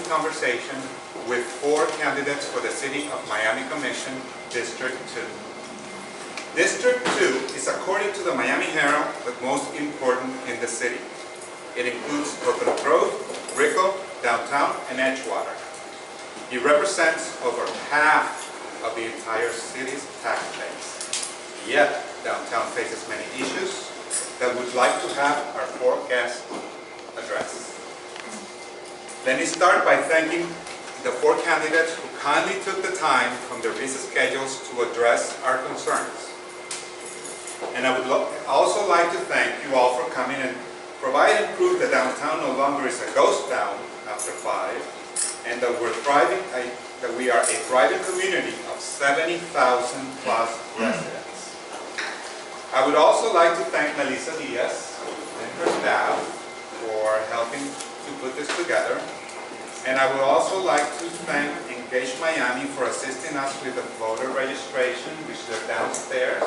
conversation with 4 candidates for the City of Miami Commission, District 2. District 2 is, according to the Miami Herald, the most important in the city. It includes Coconut Grove, Brickell, Downtown, and Edgewater. It represents over half of the entire city's tax base. Yet, downtown faces many issues that we'd like to have our 4 guests address. Let me start by thanking the 4 candidates who kindly took the time from their busy schedules to address our concerns. And I would also like to thank you all for coming and providing proof that downtown no longer is a ghost town after 5, and that we are a thriving community of 70,000 plus residents. I would also like to thank Melissa Diaz and her staff for helping to put this together. And I would also like to thank Engage Miami for assisting us with the voter registration, which they're downstairs.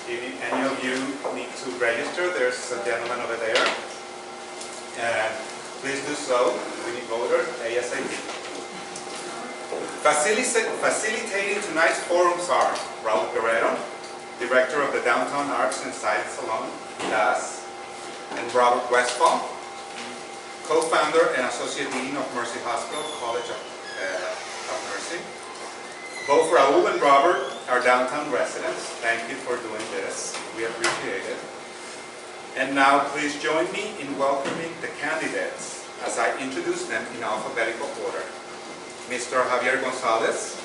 If any of you need to register, there's a gentleman over there. And please do so. We need voters ASAP. Facilitating tonight's forums are Raul Guerrero, Director of the Downtown Arts and Silent Salon, DAS, and Robert Westphal, Co-founder and Associate Dean of Mercy Hospital College of Nursing. Both Raul and Robert are downtown residents. Thank you for doing this. We appreciate it. And now please join me in welcoming the candidates as I introduce them in alphabetical order. Mr. Javier Gonzalez.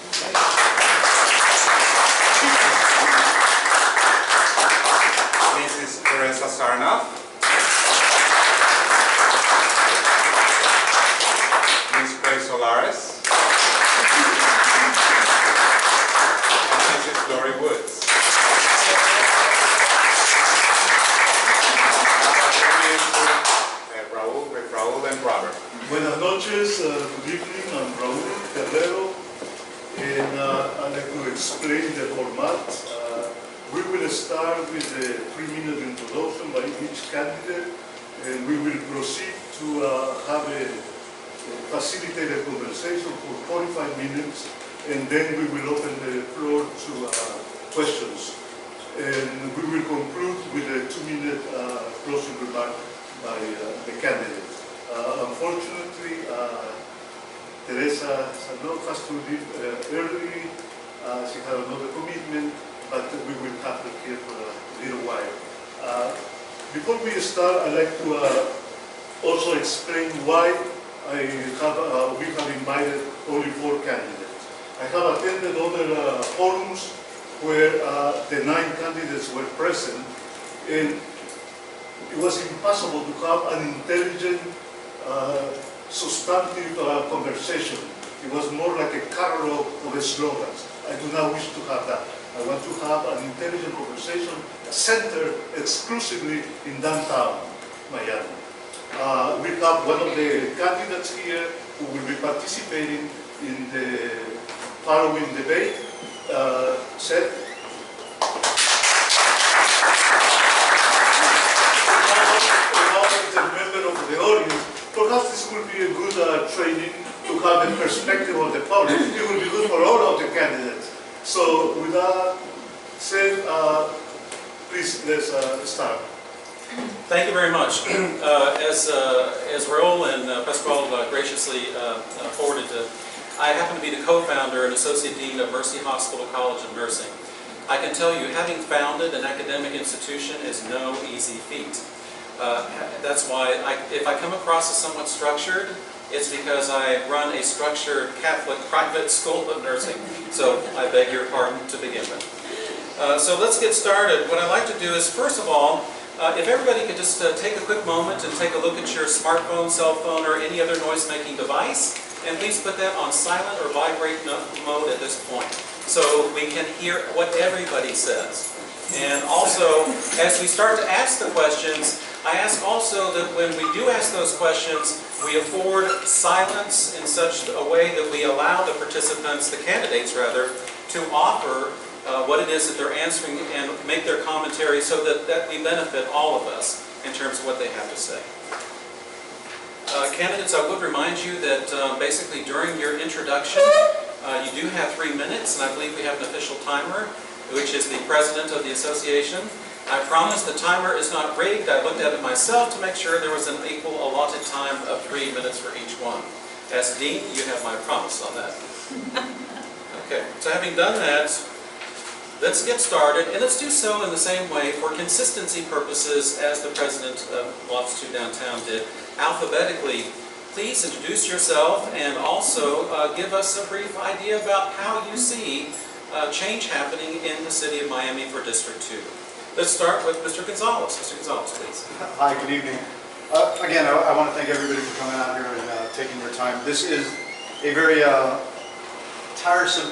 Mrs. Teresa Sarnoff. Ms. Grace Solares. And Mrs. Lori Woods. Raul and Robert. Buenas noches, good evening. I'm Raul Guerrero, and I'd like to explain the format. We will start with a 3-minute introduction by each candidate, and we will proceed to have a facilitated conversation for 45 minutes, and then we will open the floor to questions. And we will conclude with a 2-minute closing remark by the candidate. Unfortunately, Teresa Sarnoff has to leave early. She had another commitment, but we will have her here for a little while. Before we start, I'd like to also explain why we have invited only 4 candidates. I have attended other forums where the 9 candidates were present, and it was impossible to have an intelligent, substantive conversation. It was more like a catalog of slogans. I do not wish to have that. I want to have an intelligent conversation centered exclusively in downtown Miami. We have one of the candidates here who will be participating in the following debate. Seth. A member of the audience, perhaps this will be a good training to have a perspective of the public. It will be good for all of the candidates. So with that said, please let's start. Thank you very much. As Raul and Pascual graciously forwarded to, I happen to be the co-founder and associate dean of Mercy Hospital College of Nursing. I can tell you, having founded an academic institution is no easy feat. That's why if I come across as somewhat structured, it's because I run a structured Catholic private school of nursing. So I beg your pardon to begin with. So let's get started. What I'd like to do is, first of all, if everybody could just take a quick moment and take a look at your smartphone, cell phone, or any other noise-making device, and please put that on silent or vibrate mode at this point, so we can hear what everybody says. And also, as we start to ask the questions, I ask also that when we do ask those questions, we afford silence in such a way that we allow the participants, the candidates rather, to offer what it is that they're answering and make their commentary so that we benefit all of us in terms of what they have to say. Candidates, I would remind you that basically during your introduction, you do have 3 minutes, and I believe we have an official timer, which is the president of the association. I promise the timer is not rigged. I looked at it myself to make sure there was an equal allotted time of 3 minutes for each one. As Dean, you have my promise on that. Okay, so having done that, let's get started, and let's do so in the same way for consistency purposes as the president of Lots 2 Downtown did. Alphabetically, please introduce yourself and also give us a brief idea about how you see change happening in the city of Miami for District 2. Let's start with Mr. Gonzalez. Mr. Gonzalez, please. Hi, good evening. Again, I want to thank everybody for coming out here and taking your time. This is a very tiresome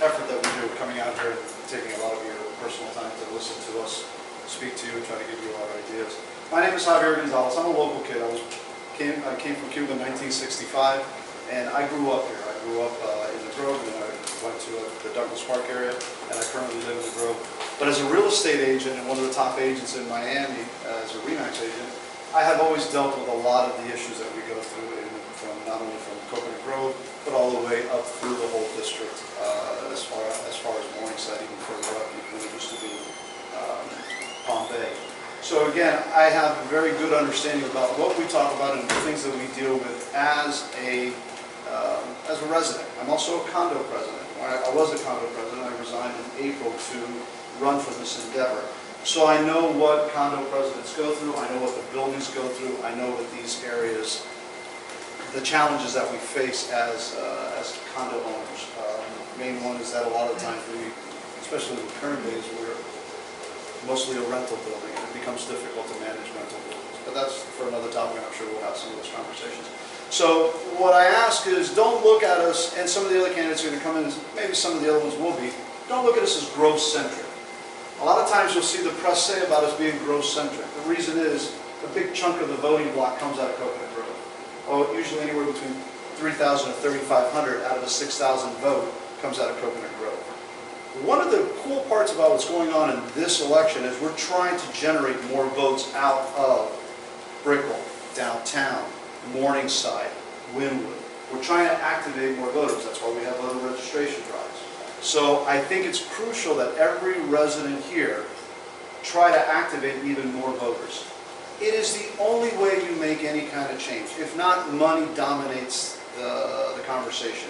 effort that we do, coming out here and taking a lot of your personal time to listen to us, speak to you, and try to give you a lot of ideas. My name is Javier Gonzalez. I'm a local kid. I came from Cuba in 1965, and I grew up here. I grew up in the Grove, and I went to the Douglas Park area, and I currently live in the Grove. But as a real estate agent and one of the top agents in Miami, as a RE/MAX agent, I have always dealt with a lot of the issues that we go through, from not only from Coconut Grove, but all the way up through the whole district, as far as Morningside, even further up, even when it used to be Palm Bay. So again, I have a very good understanding about what we talk about and the things that we deal with as a resident. I'm also a condo president. I was a condo president. I resigned in April to run for this endeavor. So I know what condo presidents go through. I know what the buildings go through. I know what these areas, the challenges that we face as condo owners. Main one is that a lot of times we, especially in the current days, we're mostly a rental building, and it becomes difficult to manage rental buildings. But that's for another topic, and I'm sure we'll have some of those conversations. So what I ask is, don't look at us, and some of the other candidates are going to come in, maybe some of the other ones will be, don't look at us as Grove-centric. A lot of times you'll see the press say about us being Grove-centric. The reason is, a big chunk of the voting block comes out of Coconut Grove. Oh, usually anywhere between 3,000 and 3,500 out of a 6,000 vote comes out of Coconut Grove. One of the cool parts about what's going on in this election is we're trying to generate more votes out of Brickell, downtown, Morningside, Wynwood. We're trying to activate more voters. That's why we have voter registration drives. So I think it's crucial that every resident here try to activate even more voters. It is the only way you make any kind of change. If not, money dominates the conversation.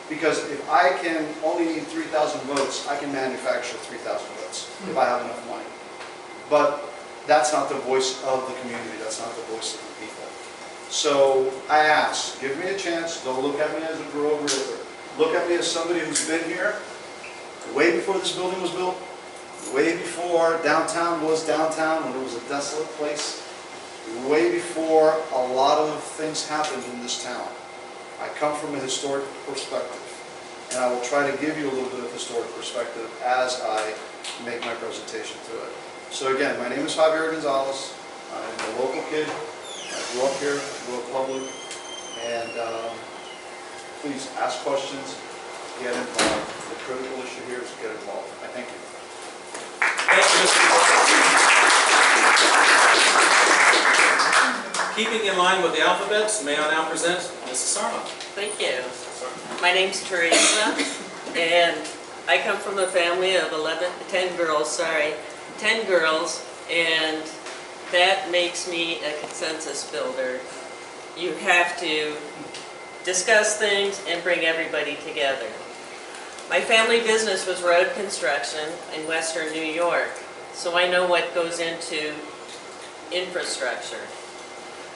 Because if I can only need 3,000 votes, I can manufacture 3,000 votes if I have enough money. But that's not the voice of the community. That's not the voice of the people. So I ask, give me a chance. Don't look at me as a Grove River. Look at me as somebody who's been here way before this building was built, way before downtown was downtown, when it was a desolate place, way before a lot of things happened in this town. I come from a historic perspective, and I will try to give you a little bit of historic perspective as I make my presentation to it. So again, my name is Javier Gonzalez. I'm a local kid. I grew up here, I grew up public, and please ask questions, get involved. The critical issue here is to get involved. I thank you. Thank you, Mr. Gonzalez. Keeping in line with the alphabet, may I now present Mrs. Sarma. Thank you. My name's Teresa, and I come from a family of 10 girls, and that makes me a consensus builder. You have to discuss things and bring everybody together. My family business was road construction in Western New York, so I know what goes into infrastructure.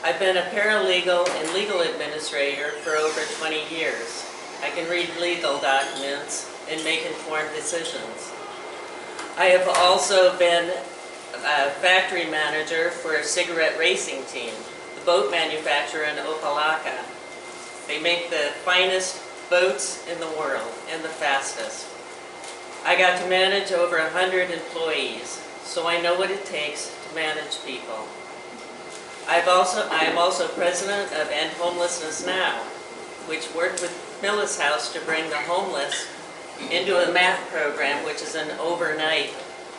I've been a paralegal and legal administrator for over 20 years. I can read legal documents and make informed decisions. I have also been a factory manager for a cigarette racing team, the boat manufacturer in Opalaka. They make the finest boats in the world and the fastest. I got to manage over 100 employees, so I know what it takes to manage people. I am also president of End Homelessness Now, which worked with Millis House to bring the homeless into a MAP program, which is an overnight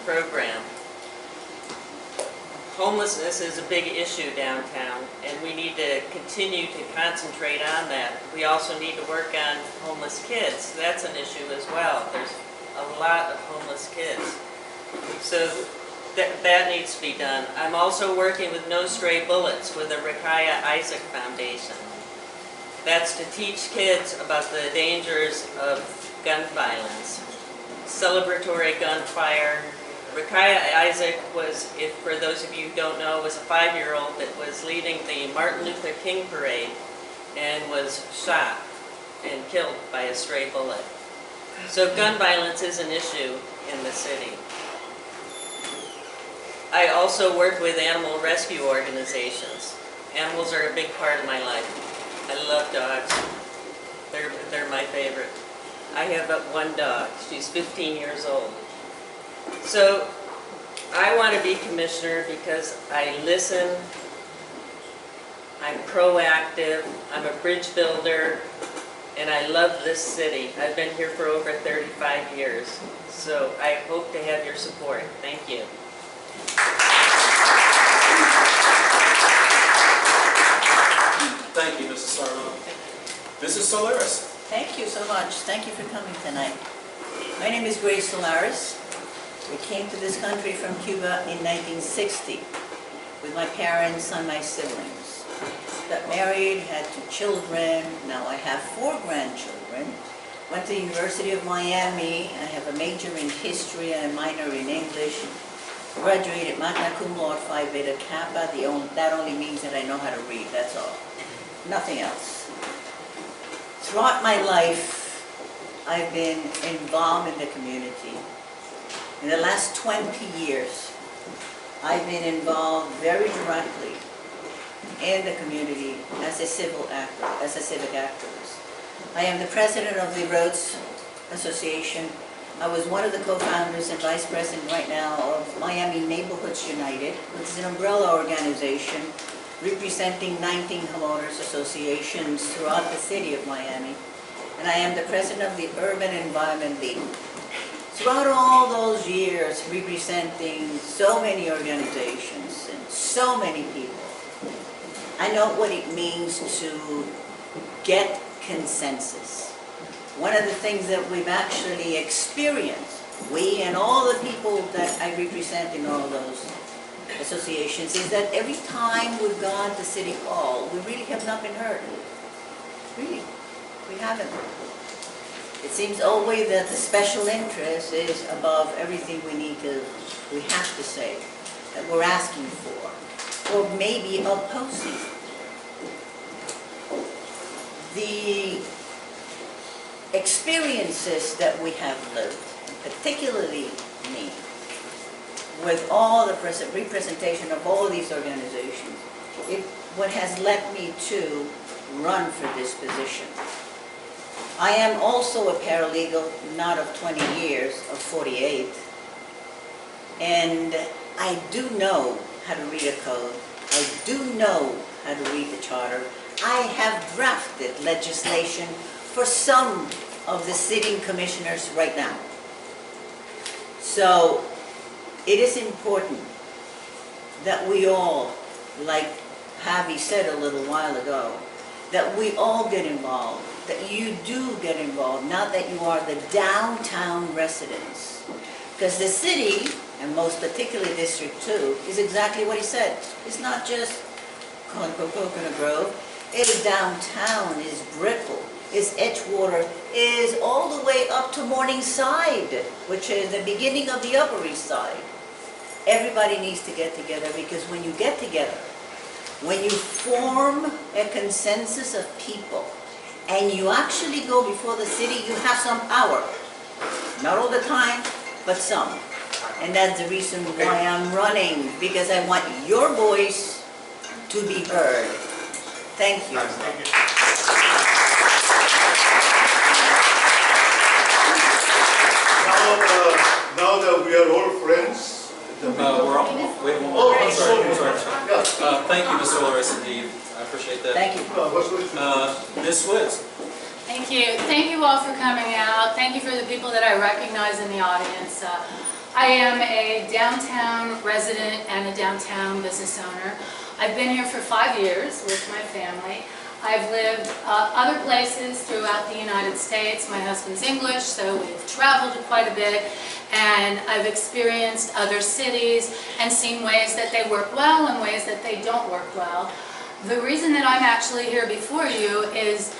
program. Homelessness is a big issue downtown, and we need to continue to concentrate on that. We also need to work on homeless kids. That's an issue as well. There's a lot of homeless kids. So that needs to be done. I'm also working with No Stray Bullets with the Rakaya Isaac Foundation. That's to teach kids about the dangers of gun violence. Celebratory gunfire. Rakaya Isaac was, if for those of you who don't know, was a 5-year-old that was leading the Martin Luther King parade and was shot and killed by a stray bullet. So gun violence is an issue in the city. I also work with animal rescue organizations. Animals are a big part of my life. I love dogs. They're my favorite. I have one dog. She's 15 years old. So I want to be commissioner because I listen, I'm proactive, I'm a bridge builder, and I love this city. I've been here for over 35 years. So I hope to have your support. Thank you. Thank you, Mrs. Sarno. Mrs. Solares. Thank you so much. Thank you for coming tonight. My name is Grace Solares. We came to this country from Cuba in 1960 with my parents and my siblings. Got married, had 2 children. Now I have 4 grandchildren. Went to the University of Miami. I have a major in history and a minor in English. Graduated magna cum laude Phi Beta Kappa. That only means that I know how to read, that's all. Nothing else. Throughout my life, I've been involved in the community. In the last 20 years, I've been involved very directly in the community as a civil actor, as a civic activist. I am the president of the Roads Association. I was one of the co-founders and vice president right now of Miami Neighborhoods United, which is an umbrella organization representing 19 homeowners associations throughout the city of Miami. And I am the president of the Urban Environment League. Throughout all those years representing so many organizations and so many people, I know what it means to get consensus. One of the things that we've actually experienced, we and all the people that I represent in all those associations, is that every time we've gone to City Hall, we really have not been heard. Really, we haven't. It seems always that the special interest is above everything we have to say, that we're asking for, or maybe opposing. The experiences that we have lived, particularly me, with all the representation of all these organizations, what has led me to run for this position. I am also a paralegal, not of 20 years, of 48. And I do know how to read a code. I do know how to read the charter. I have drafted legislation for some of the sitting commissioners right now. So it is important that we all, like Javi said a little while ago, that we all get involved, that you do get involved, not that you are the downtown residents. Because the city, and most particularly District 2, is exactly what he said. It's not just Coconut Grove, it is downtown, is Brickell, is Edgewater, is all the way up to Morningside, which is the beginning of the Upper East Side. Everybody needs to get together, because when you get together, when you form a consensus of people, and you actually go before the city, you have some power. Not all the time, but some. And that's the reason why I'm running, because I want your voice to be heard. Thank you. Thank you. Now that we are all friends, I'm sorry. Thank you, Mr. Solares, indeed. I appreciate that. Thank you. Ms. Woods. Thank you. Thank you all for coming out. Thank you for the people that I recognize in the audience. I am a downtown resident and a downtown business owner. I've been here for 5 years with my family. I've lived other places throughout the United States. My husband's English, so we've traveled quite a bit, and I've experienced other cities and seen ways that they work well and ways that they don't work well. The reason that I'm actually here before you is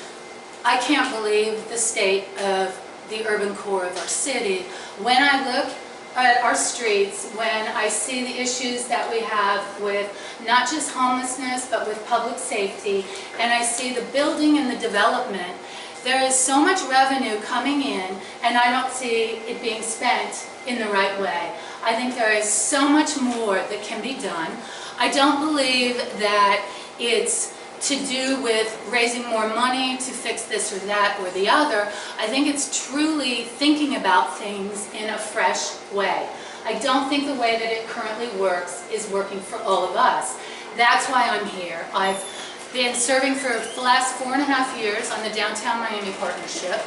I can't believe the state of the urban core of our city. When I look at our streets, when I see the issues that we have with not just homelessness, but with public safety, and I see the building and the development, there is so much revenue coming in, and I don't see it being spent in the right way. I think there is so much more that can be done. I don't believe that it's to do with raising more money to fix this or that or the other. I think it's truly thinking about things in a fresh way. I don't think the way that it currently works is working for all of us. That's why I'm here. I've been serving for the last 4.5 years on the Downtown Miami Partnership.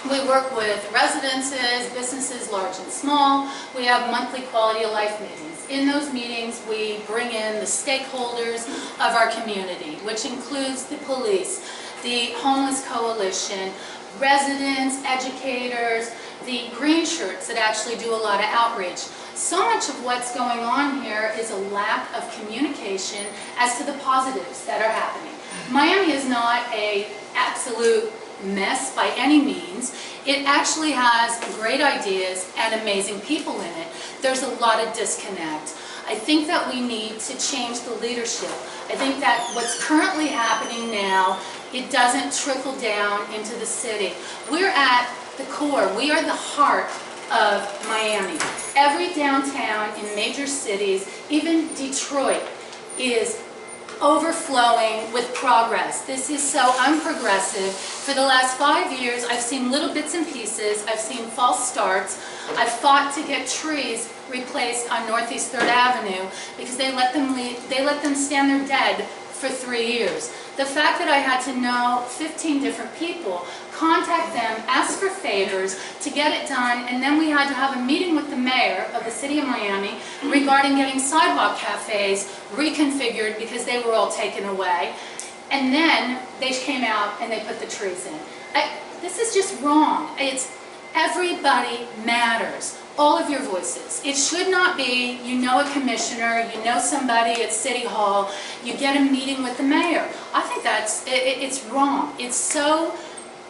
We work with residences, businesses large and small. We have monthly quality of life meetings. In those meetings, we bring in the stakeholders of our community, which includes the police, the homeless coalition, residents, educators, the green shirts that actually do a lot of outreach. So much of what's going on here is a lack of communication as to the positives that are happening. Miami is not an absolute mess by any means. It actually has great ideas and amazing people in it. There's a lot of disconnect. I think that we need to change the leadership. I think that what's currently happening now, it doesn't trickle down into the city. We're at the core. We are the heart of Miami. Every downtown in major cities, even Detroit, is overflowing with progress. This is so unprogressive. For the last 5 years, I've seen little bits and pieces. I've seen false starts. I've fought to get trees replaced on Northeast 3rd Avenue because they let them stand there dead for 3 years. The fact that I had to know 15 different people, contact them, ask for favors to get it done, and then we had to have a meeting with the mayor of the city of Miami regarding getting sidewalk cafes reconfigured because they were all taken away. And then they came out and they put the trees in. This is just wrong. It's everybody matters. All of your voices. It should not be, you know a commissioner, you know somebody at City Hall, you get a meeting with the mayor. I think it's wrong. It's so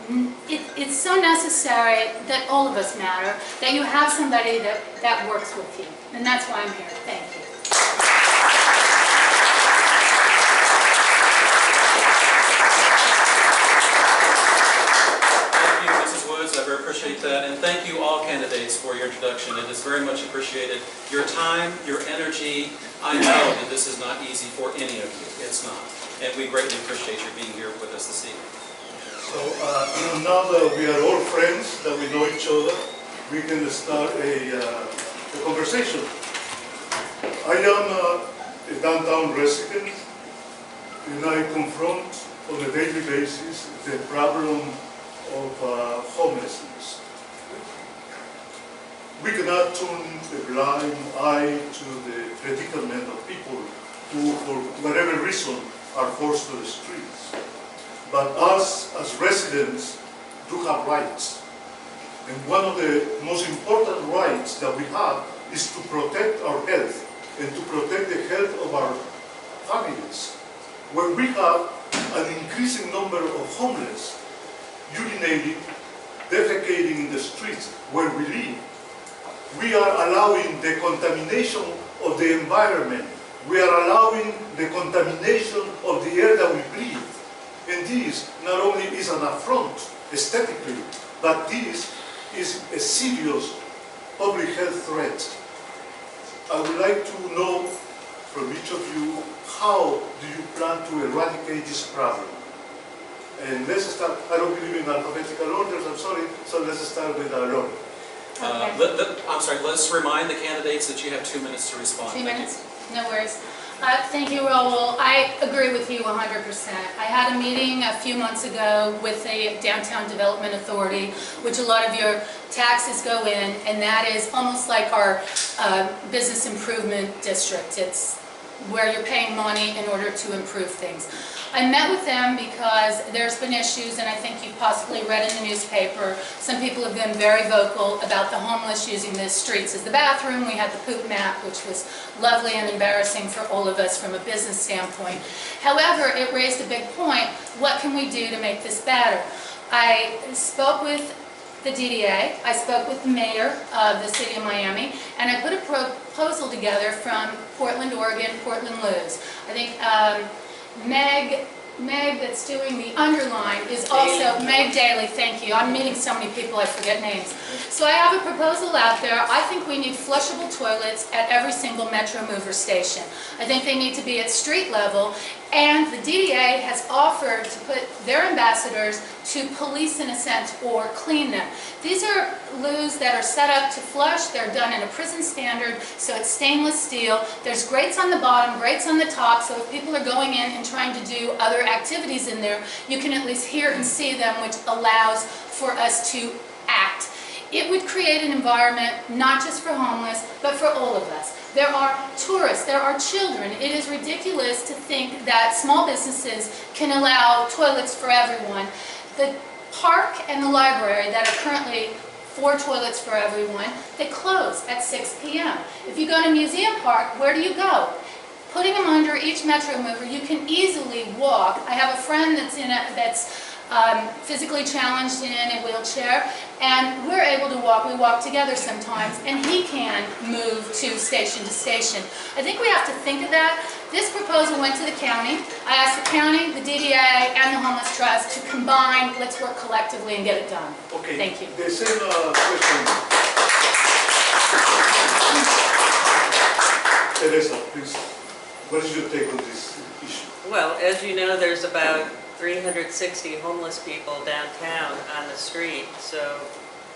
necessary that all of us matter, that you have somebody that works with you. And that's why I'm here. Thank you. I very appreciate that, and thank you all candidates for your introduction. It is very much appreciated. Your time, your energy, I know that this is not easy for any of you. It's not. And we greatly appreciate your being here with us this evening. So now that we are all friends, that we know each other, we can start a conversation. I am a downtown resident, and I confront on a daily basis the problem of homelessness. We cannot turn a blind eye to the predicament of people who, for whatever reason, are forced to the streets. But us, as residents, do have rights. And one of the most important rights that we have is to protect our health and to protect the health of our families. When we have an increasing number of homeless, urinating, defecating in the streets where we live, we are allowing the contamination of the environment. We are allowing the contamination of the air that we breathe. And this not only is an affront aesthetically, but this is a serious public health threat. I would like to know from each of you, how do you plan to eradicate this problem? And let's start, I don't believe in alphabetical orders, I'm sorry, so let's start with Lauren. I'm sorry, let's remind the candidates that you have 2 minutes to respond. 2 minutes? No worries. Thank you, Raul. I agree with you 100%. I had a meeting a few months ago with the Downtown Development Authority, which a lot of your taxes go in, and that is almost like our business improvement district. It's where you're paying money in order to improve things. I met with them because there's been issues, and I think you've possibly read in the newspaper, some people have been very vocal about the homeless using the streets as the bathroom. We had the poop map, which was lovely and embarrassing for all of us from a business standpoint. However, it raised a big point. What can we do to make this better? I spoke with the DDA, I spoke with the mayor of the city of Miami, and I put a proposal together from Portland, Oregon, Portland Luz. I think Meg that's doing the underline is also, Meg Daly, thank you. I'm meeting so many people I forget names. So I have a proposal out there. I think we need flushable toilets at every single Metro Mover station. I think they need to be at street level, and the DDA has offered to put their ambassadors to police in a sense or clean them. These are loos that are set up to flush. They're done in a prison standard, so it's stainless steel. There's grates on the bottom, grates on the top, so if people are going in and trying to do other activities in there, you can at least hear and see them, which allows for us to act. It would create an environment not just for homeless, but for all of us. There are tourists, there are children. It is ridiculous to think that small businesses can allow toilets for everyone. The park and the library that are currently 4 toilets for everyone, they close at 6 p.m. If you go to Museum Park, where do you go? Putting them under each Metro Mover, you can easily walk. I have a friend that's physically challenged in a wheelchair, and we're able to walk. We walk together sometimes, and he can move to station. I think we have to think of that. This proposal went to the county. I asked the county, the DDA, and the Homeless Trust to combine. Let's work collectively and get it done. Okay. Thank you. The same question. Teresa, please. What is your take on this issue? Well, as you know, there's about 360 homeless people downtown on the street, so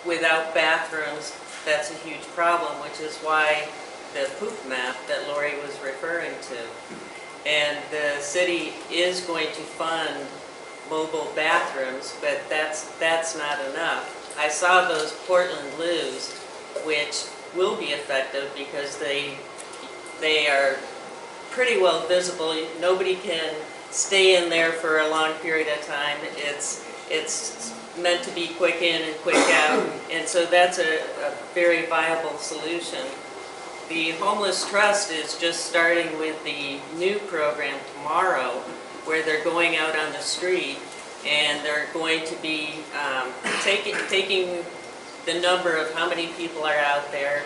without bathrooms, that's a huge problem, which is why the poop map that Lori was referring to. And the city is going to fund mobile bathrooms, but that's not enough. I saw those Portland loos, which will be effective because they are pretty well visible. Nobody can stay in there for a long period of time. It's meant to be quick in and quick out, and so that's a very viable solution. The Homeless Trust is just starting with the new program tomorrow, where they're going out on the street and they're going to be taking the number of how many people are out there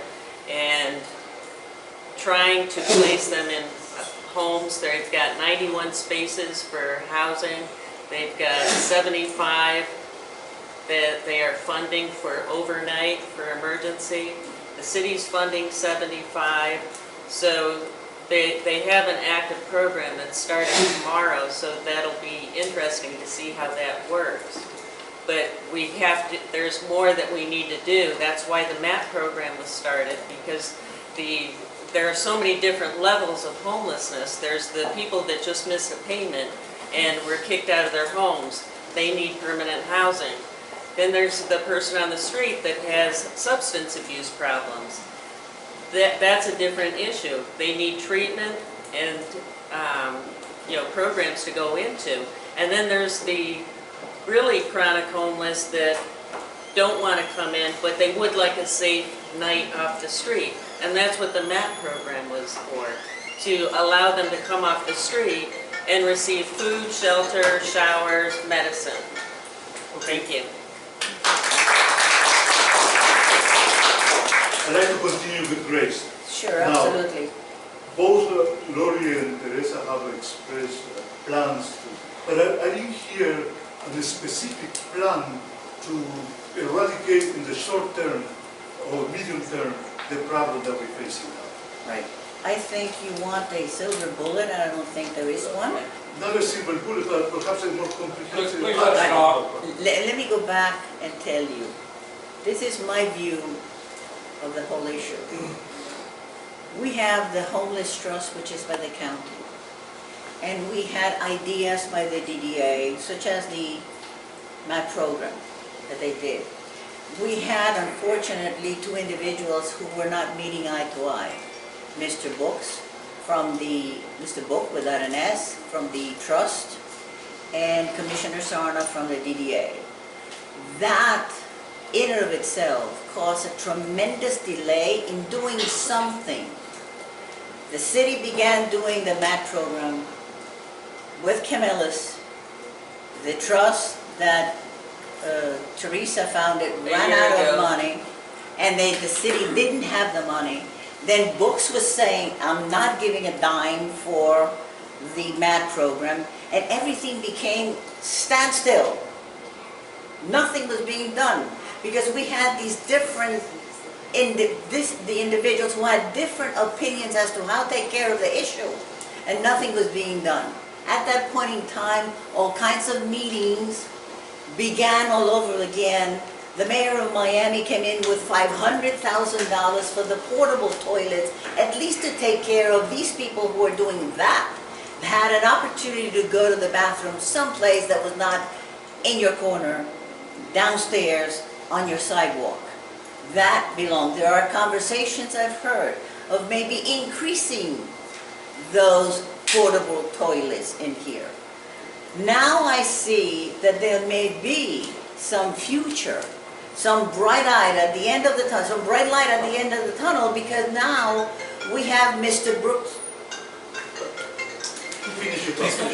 and trying to place them in homes. They've got 91 spaces for housing. They've got 75 that they are funding for overnight for emergency. The city's funding 75. So they have an active program that's starting tomorrow, so that'll be interesting to see how that works. But there's more that we need to do. That's why the MAP program was started, because there are so many different levels of homelessness. There's the people that just missed a payment and were kicked out of their homes. They need permanent housing. Then there's the person on the street that has substance abuse problems. That's a different issue. They need treatment and programs to go into. And then there's the really chronic homeless that don't want to come in, but they would like a safe night off the street. And that's what the MAP program was for, to allow them to come off the street and receive food, shelter, showers, medicine. Thank you. I'd like to continue with Grace. Sure, Now, absolutely. Both Lori and Teresa have expressed plans, but I didn't hear a specific plan to eradicate in the short term or medium term the problem that we're facing now. Right. I think you want a silver bullet, and I don't think there is one. Not a simple bullet, but perhaps a more comprehensive. Please let us talk. Let me go back and tell you. This is my view of the whole issue. We have the homeless trust, which is by the county. And we had ideas by the DDA, such as the MAP program that they did. We had, unfortunately, two individuals who were not meeting eye to eye. Mr. Book without an S, from the trust, and Commissioner Sarna from the DDA. That, in and of itself, caused a tremendous delay in doing something. The city began doing the MAT program with Camillus. The trust that Teresa founded ran out of money, and the city didn't have the money. Then Books was saying, I'm not giving a dime for the MAT program, and everything became standstill. Nothing was being done, because we had these different, the individuals who had different opinions as to how to take care of the issue, and nothing was being done. At that point in time, all kinds of meetings began all over again. The mayor of Miami came in with $500,000 for the portable toilets, at least to take care of these people who are doing that. Had an opportunity to go to the bathroom someplace that was not in your corner, downstairs, on your sidewalk. That belonged. There are conversations I've heard of maybe increasing those portable toilets in here. Now I see that there may be some future, some bright-eyed at the end of the tunnel, some bright light at the end of the tunnel, because now we have Mr. Brooks.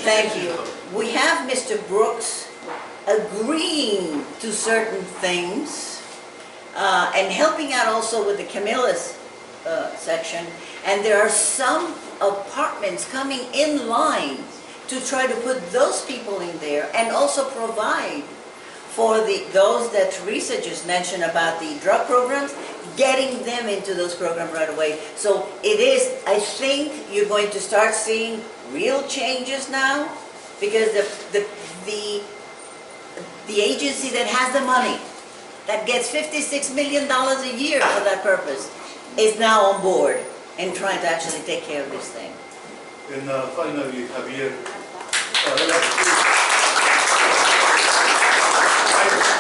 Thank you. We have Mr. Brooks agreeing to certain things and helping out also with the Camillus section. And there are some apartments coming in line to try to put those people in there and also provide for those that Teresa just mentioned about the drug programs, getting them into those programs right away. So it is, I think you're going to start seeing real changes now, because the agency that has the money, that gets $56 million a year for that purpose, is now on board and trying to actually take care of this thing. And finally, Javier,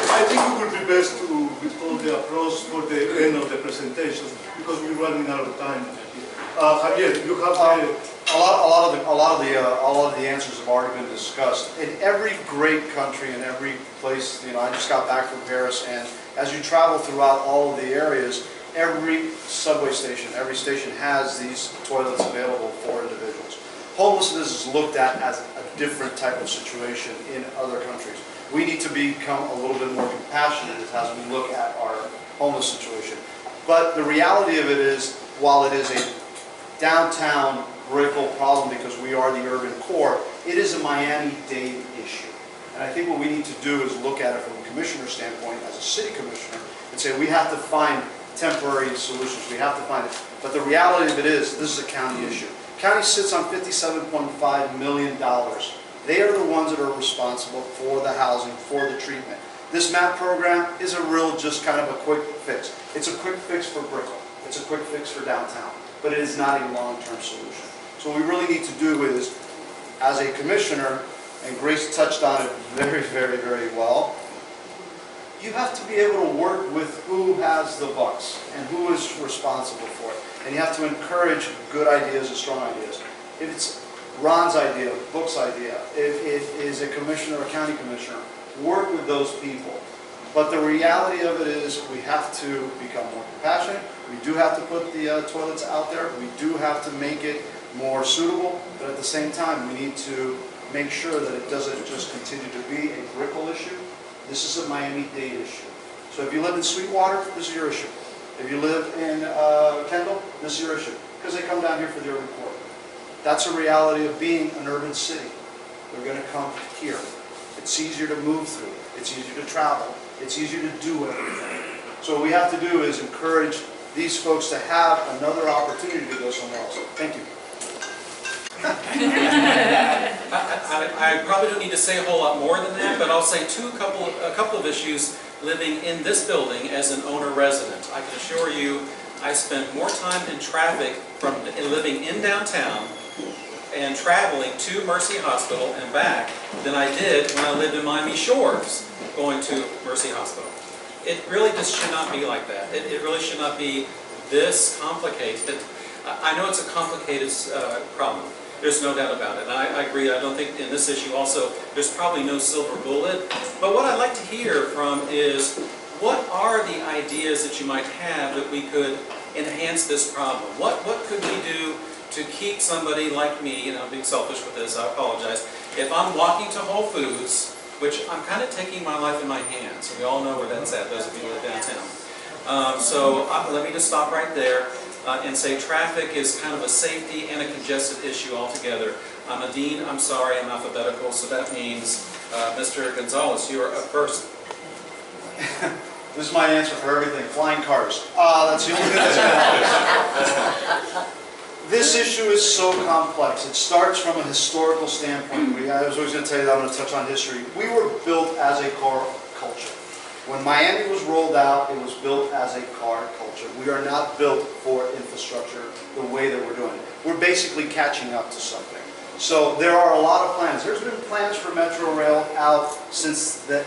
I think it would be best to withhold the applause for the end of the presentation, because we're running out of time. Javier, you have a lot of the answers have already been discussed. In every great country, in every place, I just got back from Paris, and as you travel throughout all of the areas, every subway station, every station has these toilets available for individuals. Homelessness is looked at as a different type of situation in other countries. We need to become a little bit more compassionate as we look at our homeless situation. But the reality of it is, while it is a downtown Brickell problem because we are the urban core, it is a Miami-Dade issue. And I think what we need to do is look at it from a commissioner standpoint, as a city commissioner, and say we have to find temporary solutions. We have to find it. But the reality of it is, this is a county issue. County sits on $57.5 million. They are the ones that are responsible for the housing, for the treatment. This MAP program is a real, just kind of a quick fix. It's a quick fix for Brickell. It's a quick fix for downtown. But it is not a long-term solution. So what we really need to do is, as a commissioner, and Grace touched on it very, very, very well, you have to be able to work with who has the bucks and who is responsible for it. And you have to encourage good ideas and strong ideas. If it's Ron's idea, Book's idea, if it is a commissioner or a county commissioner, work with those people. But the reality of it is we have to become more compassionate. We do have to put the toilets out there. We do have to make it more suitable. But at the same time, we need to make sure that it doesn't just continue to be a Brickell issue. This is a Miami-Dade issue. So if you live in Sweetwater, this is your issue. If you live in Kendall, this is your issue. Because they come down here for the urban core. That's a reality of being an urban city. They're going to come here. It's easier to move through. It's easier to travel. It's easier to do everything. So what we have to do is encourage these folks to have another opportunity to go somewhere else. Thank you. I probably don't need to say a whole lot more than that, but I'll say a couple of issues living in this building as an owner resident. I can assure you, I spent more time in traffic from living in downtown and traveling to Mercy Hospital and back than I did when I lived in Miami Shores going to Mercy Hospital. It really just should not be like that. It really should not be this complicated. I know it's a complicated problem. There's no doubt about it. And I agree. I don't think in this issue also, there's probably no silver bullet. But what I'd like to hear from is, what are the ideas that you might have that we could enhance this problem? What could we do to keep somebody like me, and I'm being selfish with this, I apologize, if I'm walking to Whole Foods, which I'm kind of taking my life in my hands, we all know where that's at, those of you who live downtown. So let me just stop right there and say traffic is kind of a safety and a congested issue altogether. I'm a dean, I'm sorry, I'm alphabetical, so that means Mr. Gonzalez, you are up first. This is my answer for everything, flying cars. That's the only thing that's going to happen. This issue is so complex. It starts from a historical standpoint. I was always going to tell you that I'm going to touch on history. We were built as a car culture. When Miami was rolled out, it was built as a car culture. We are not built for infrastructure the way that we're doing it. We're basically catching up to something. So there are a lot of plans. There's been plans for Metro Rail out since the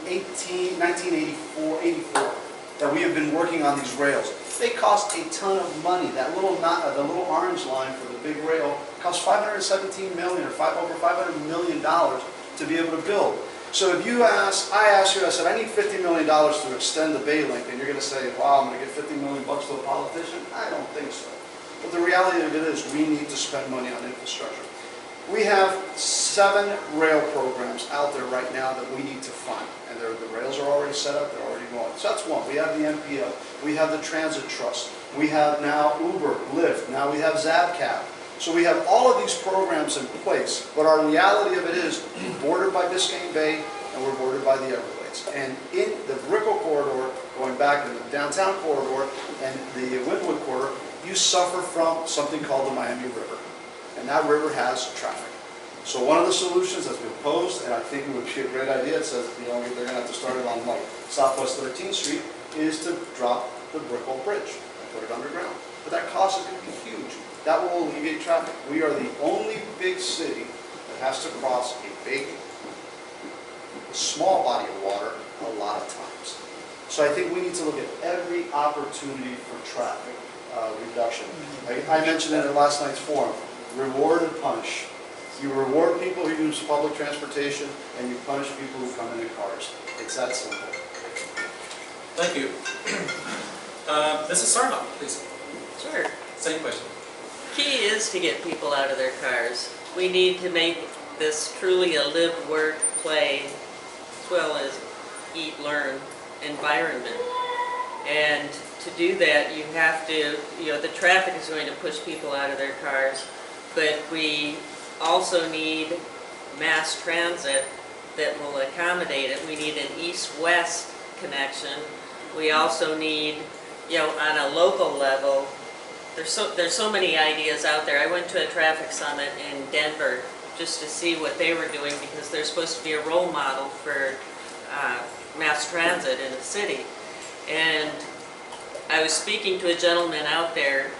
1984, 84, that we have been working on these rails. They cost a ton of money. That little the little orange line for the big rail cost $517 million or over $500 million to be able to build. So if you ask, I said, I need $50 million to extend the Bay Link, and you're going to say, wow, I'm going to get $50 million bucks to a politician? I don't think so. But the reality of it is, we need to spend money on infrastructure. We have 7 rail programs out there right now that we need to fund. And the rails are already set up, they're already going. So that's one. We have the MPO, we have the Transit Trust, we have now Uber, Lyft, now we have ZabCab. So we have all of these programs in place, but our reality of it is we're bordered by Biscayne Bay and we're bordered by the Everglades. And in the Brickell corridor, going back to the downtown corridor and the Wynwood corridor, you suffer from something called the Miami River. And that river has traffic. So one of the solutions that's been posed, and I think it would be a great idea, it says, you know, they're going to have to start it on like Southwest 13th Street, is to drop the Brickell Bridge and put it underground. But that cost is going to be huge. That will alleviate traffic. We are the only big city that has to cross a small body of water a lot of times. So I think we need to look at every opportunity for traffic reduction. I mentioned it at last night's forum. Reward and punish. You reward people who use public transportation, and you punish people who come in cars. It's that simple. Thank you. Mrs. Sarnoff, please. Sure. Same question. Key is to get people out of their cars. We need to make this truly a live, work, play, as well as eat, learn environment. And to do that, you have to, the traffic is going to push people out of their cars, but we also need mass transit that will accommodate it. We need an east-west connection. We also need, on a local level, there's so many ideas out there. I went to a traffic summit in Denver just to see what they were doing because they're supposed to be a role model for mass transit in the city. And I was speaking to a gentleman out there,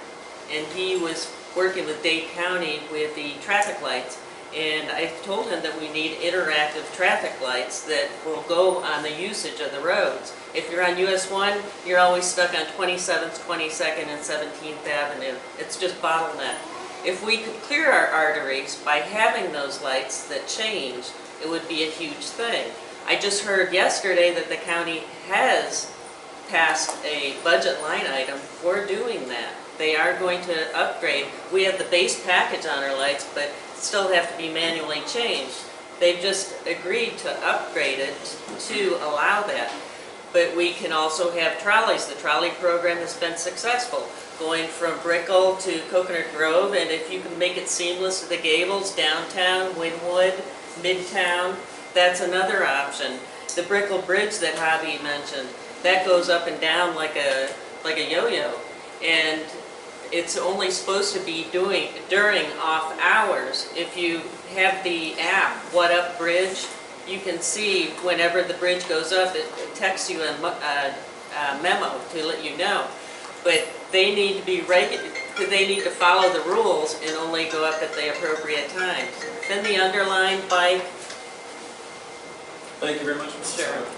and he was working with Dade County with the traffic lights. And I told him that we need interactive traffic lights that will go on the usage of the roads. If you're on US 1, you're always stuck on 27th, 22nd, and 17th Avenue. It's just bottleneck. If we could clear our arteries by having those lights that change, it would be a huge thing. I just heard yesterday that the county has passed a budget line item for doing that. They are going to upgrade. We have the base package on our lights, but still have to be manually changed. They've just agreed to upgrade it to allow that. But we can also have trolleys. The trolley program has been successful, going from Brickell to Coconut Grove, and if you can make it seamless to the Gables, downtown, Wynwood, Midtown, that's another option. The Brickell Bridge that Javi mentioned, that goes up and down like a yo-yo, and it's only supposed to be doing during off hours. If you have the app, What Up Bridge, you can see whenever the bridge goes up, it texts you a memo to let you know. but they need to be they need to follow the rules and only go up at the appropriate times. Then the underlined bike, Thank you very much, Mrs. Sure. Solares.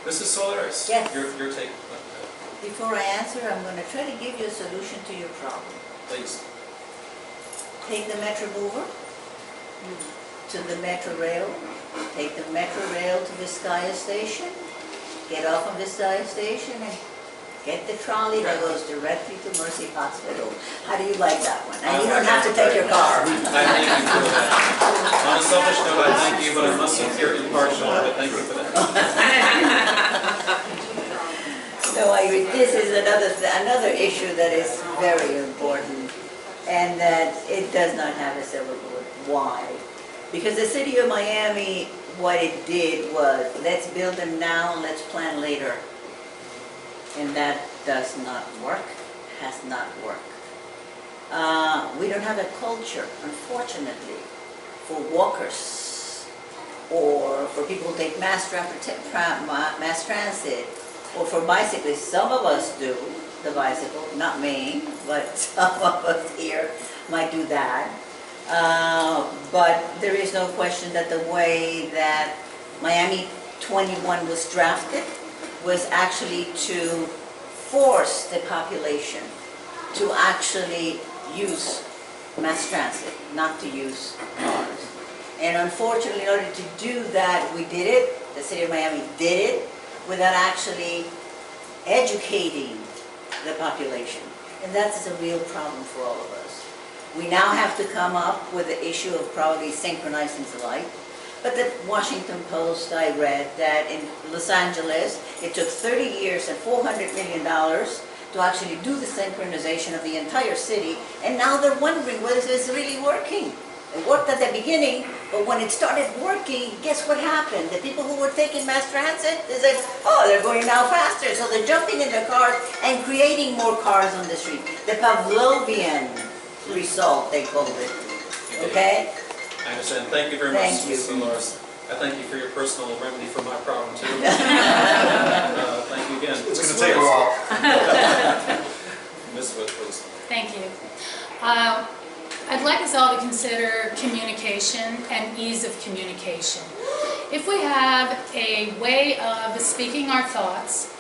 Mrs. Solares? Yes. Your take, Before I answer, I'm going to try to give you a solution to your problem. please. Take the Metro Mover to the Metro Rail, take the Metro Rail to Vizcaya Station, get off of Vizcaya Station and get the trolley that goes directly to Mercy Hospital. How do you like that one? And you don't have to take your car. I thank you for that. On a selfish note, I thank you, but I must appear impartial, but thank you for that. So this is another issue that is very important, and that it does not have a silver bullet. Why? Because the city of Miami, what it did was, let's build them now, let's plan later. And that does not work, has not worked. We don't have a culture, unfortunately, for walkers, or for people who take mass transit, or for bicyclists. Some of us do the bicycle, not me, but some of us here might do that. But there is no question that the way that Miami 21 was drafted was actually to force the population to actually use mass transit, not to use cars. And unfortunately, in order to do that, we did it, the city of Miami did it, without actually educating the population. And that's a real problem for all of us. We now have to come up with the issue of probably synchronizing the light. But the Washington Post, I read that in Los Angeles, it took 30 years and $400 million to actually do the synchronization of the entire city. And now they're wondering whether it's really working. It worked at the beginning, but when it started working, guess what happened? The people who were taking mass transit, they said, oh, they're going now faster. So they're jumping in their cars and creating more cars on the street. The Pavlovian result, they called it. Okay? I understand. Thank you very much, Thank you. Mrs. Solares. I thank you for your personal remedy for my problem, too. Thank you again. It's going to take a while. Ms. Wood, please. Thank you. I'd like us all to consider communication and ease of communication. If we have a way of speaking our thoughts,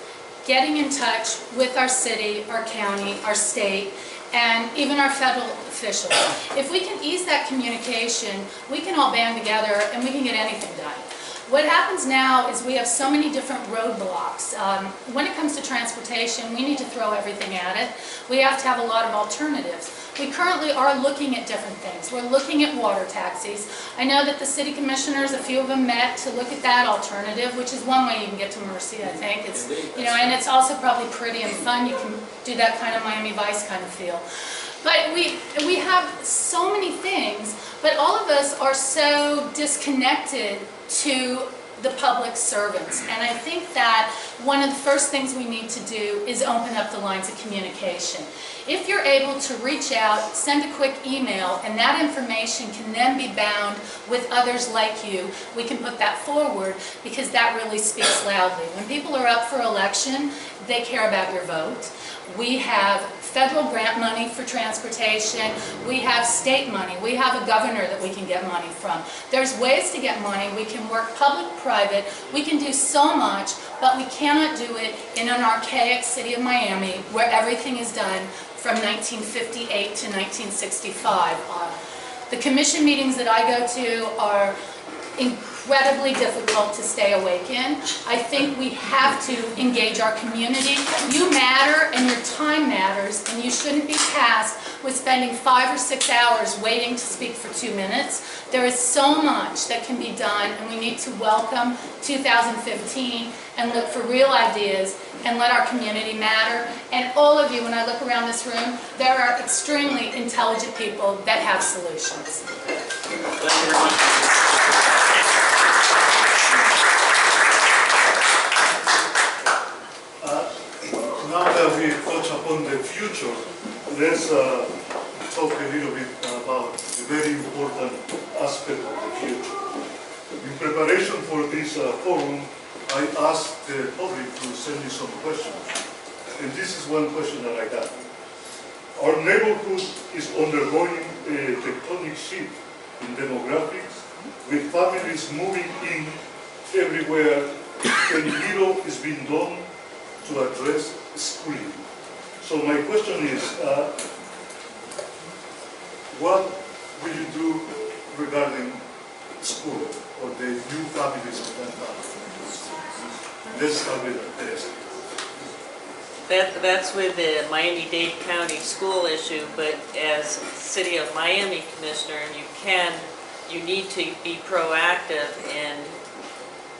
getting in touch with our city, our county, our state, and even our federal officials, if we can ease that communication, we can all band together and we can get anything done. What happens now is we have so many different roadblocks. When it comes to transportation, we need to throw everything at it. We have to have a lot of alternatives. We currently are looking at different things. We're looking at water taxis. I know that the city commissioners, a few of them met to look at that alternative, which is one way you can get to Mercy, I think. It's, you know, and it's also probably pretty and fun. You can do that kind of Miami Vice kind of feel. But we have so many things, but all of us are so disconnected to the public servants. And I think that one of the first things we need to do is open up the lines of communication. If you're able to reach out, send a quick email, and that information can then be bound with others like you, we can put that forward, because that really speaks loudly. When people are up for election, they care about your vote. We have federal grant money for transportation. We have state money. We have a governor that we can get money from. There's ways to get money. We can work public-private. We can do so much, but we cannot do it in an archaic city of Miami where everything is done from 1958 to 1965. The commission meetings that I go to are incredibly difficult to stay awake in. I think we have to engage our community. You matter and your time matters, and you shouldn't be tasked with spending 5 or 6 hours waiting to speak for 2 minutes. There is so much that can be done, and we need to welcome 2015 and look for real ideas and let our community matter. And all of you, when I look around this room, there are extremely intelligent people that have solutions. Thank you very much. Now that we touch upon the future, let's talk a little bit about a very important aspect of the future. In preparation for this forum, I asked the public to send me some questions. and this is one question that I have. Our neighborhood is undergoing a tectonic shift in demographics, with families moving in everywhere, and little is being done to address schooling. So my question is, what will you do regarding school or the new families of that town? Let's start with Teresa. That's with the Miami-Dade County school issue, but as City of Miami Commissioner, you need to be proactive in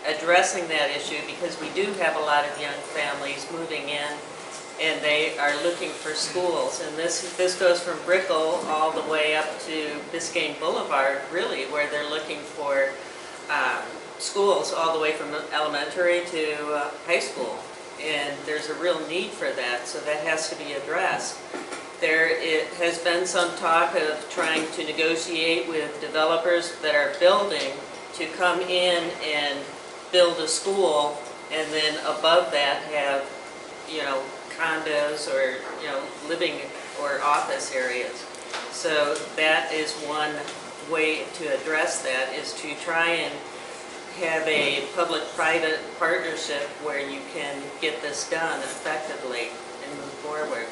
addressing that issue, because we do have a lot of young families moving in and they are looking for schools. And this goes from Brickell all the way up to Biscayne Boulevard, really, where they're looking for schools all the way from elementary to high school. And there's a real need for that, so that has to be addressed. It has been some talk of trying to negotiate with developers that are building to come in and build a school, and then above that have, condos or, living or office areas. So that is one way to address that, is to try and have a public-private partnership where you can get this done effectively and move forward.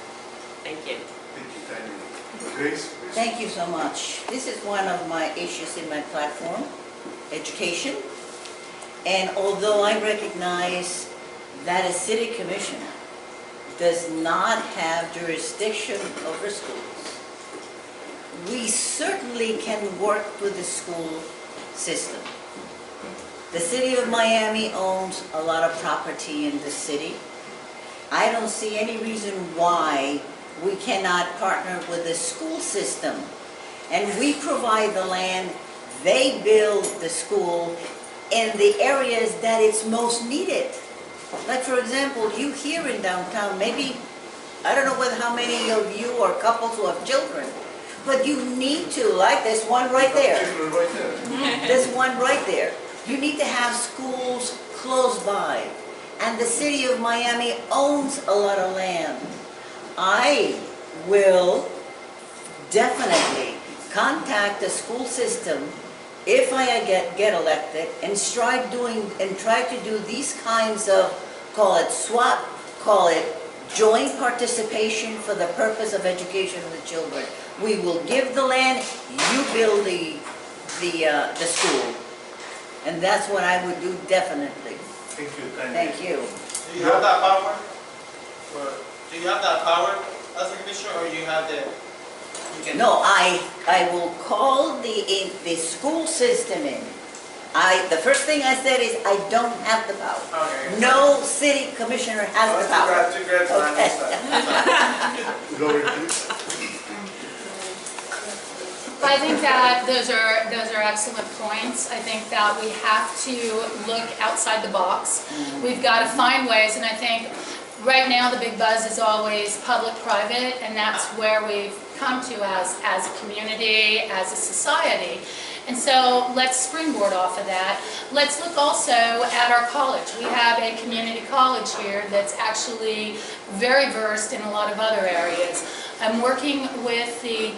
Thank you. Thank you, Tanya. Grace? Please. Thank you so much. This is one of my issues in my platform, education. And although I recognize that a city commissioner does not have jurisdiction over schools, we certainly can work with the school system. The city of Miami owns a lot of property in the city. I don't see any reason why we cannot partner with the school system. And we provide the land, they build the school in the areas that it's most needed. Like, for example, you here in downtown, maybe, I don't know how many of you are couples who have children, but you need to, like this one right there. Children right there. This one right there. You need to have schools close by. And the city of Miami owns a lot of land. I will definitely contact the school system if I get elected and try to do these kinds of, call it SWAT, call it joint participation for the purpose of education of the children. We will give the land, you build the school. And that's what I would do definitely. Thank you, Tanya. Thank you. Do you have that power? Or do you have that power as a commissioner, or you have the? You can. No, I will call the school system in. The first thing I said is I don't have the power. Okay. No city commissioner has the power. Too great to Okay. Lauren, please. I think that those are excellent points. I think that we have to look outside the box. We've got to find ways, and I think right now the big buzz is always public-private, and that's where we've come to as a community, as a society. And so let's springboard off of that. Let's look also at our college. We have a community college here that's actually very versed in a lot of other areas. I'm working with the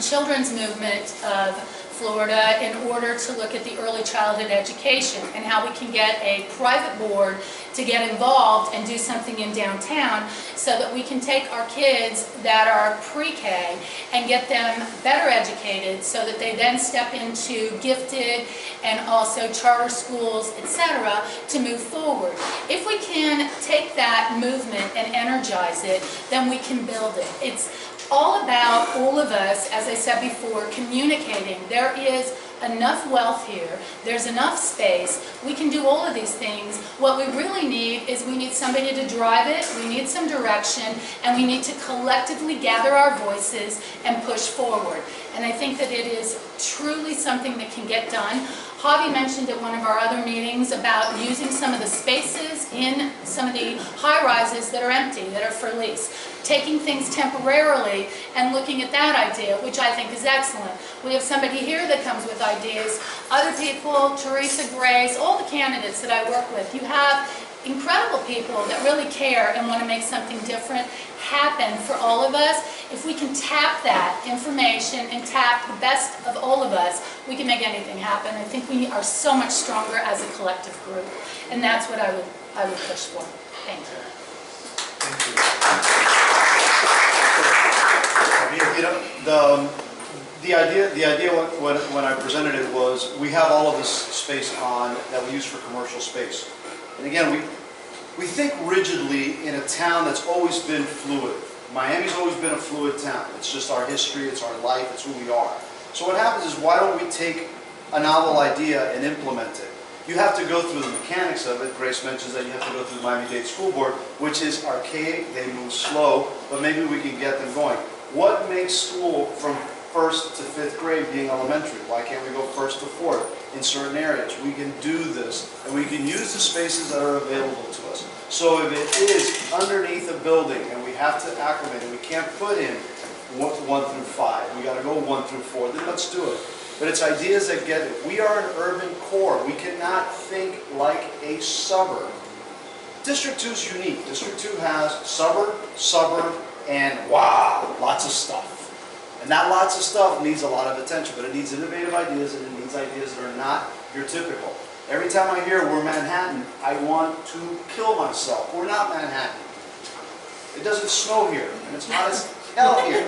children's movement of Florida in order to look at the early childhood education and how we can get a private board to get involved and do something in downtown so that we can take our kids that are pre-K and get them better educated so that they then step into gifted and also charter schools, etc., to move forward. If we can take that movement and energize it, then we can build it. It's all about all of us, as I said before, communicating. There is enough wealth here, there's enough space, we can do all of these things. What we really need is we need somebody to drive it, we need some direction, and we need to collectively gather our voices and push forward. And I think that it is truly something that can get done. Javi mentioned at one of our other meetings about using some of the spaces in some of the high-rises that are empty, that are for lease. Taking things temporarily and looking at that idea, which I think is excellent. We have somebody here that comes with ideas. Other people, Teresa, Grace, all the candidates that I work with, you have incredible people that really care and want to make something different happen for all of us. If we can tap that information and tap the best of all of us, we can make anything happen. I think we are so much stronger as a collective group, and that's what I would push for. Thank you. You know, the idea when I presented it was, we have all of this space on that we use for commercial space. And again, we think rigidly in a town that's always been fluid. Miami's always been a fluid town. It's just our history, it's our life, it's who we are. So what happens is, why don't we take a novel idea and implement it? You have to go through the mechanics of it. Grace mentions that you have to go through the Miami-Dade School Board, which is archaic, they move slow, but maybe we can get them going. What makes school from 1st to 5th grade being elementary? Why can't we go 1st to 4th in certain areas? We can do this, and we can use the spaces that are available to us. So if it is underneath a building and we have to acclimate it, we can't put in 1 through 5, we got to go 1 through 4, then let's do it. But it's ideas that get it. We are an urban core. We cannot think like a suburb. District 2 is unique. District 2 has suburb, and wow, lots of stuff. And that lots of stuff needs a lot of attention, but it needs innovative ideas, and it needs ideas that are not your typical. Every time I hear we're Manhattan, I want to kill myself. We're not Manhattan. It doesn't snow here, and it's hot as hell here.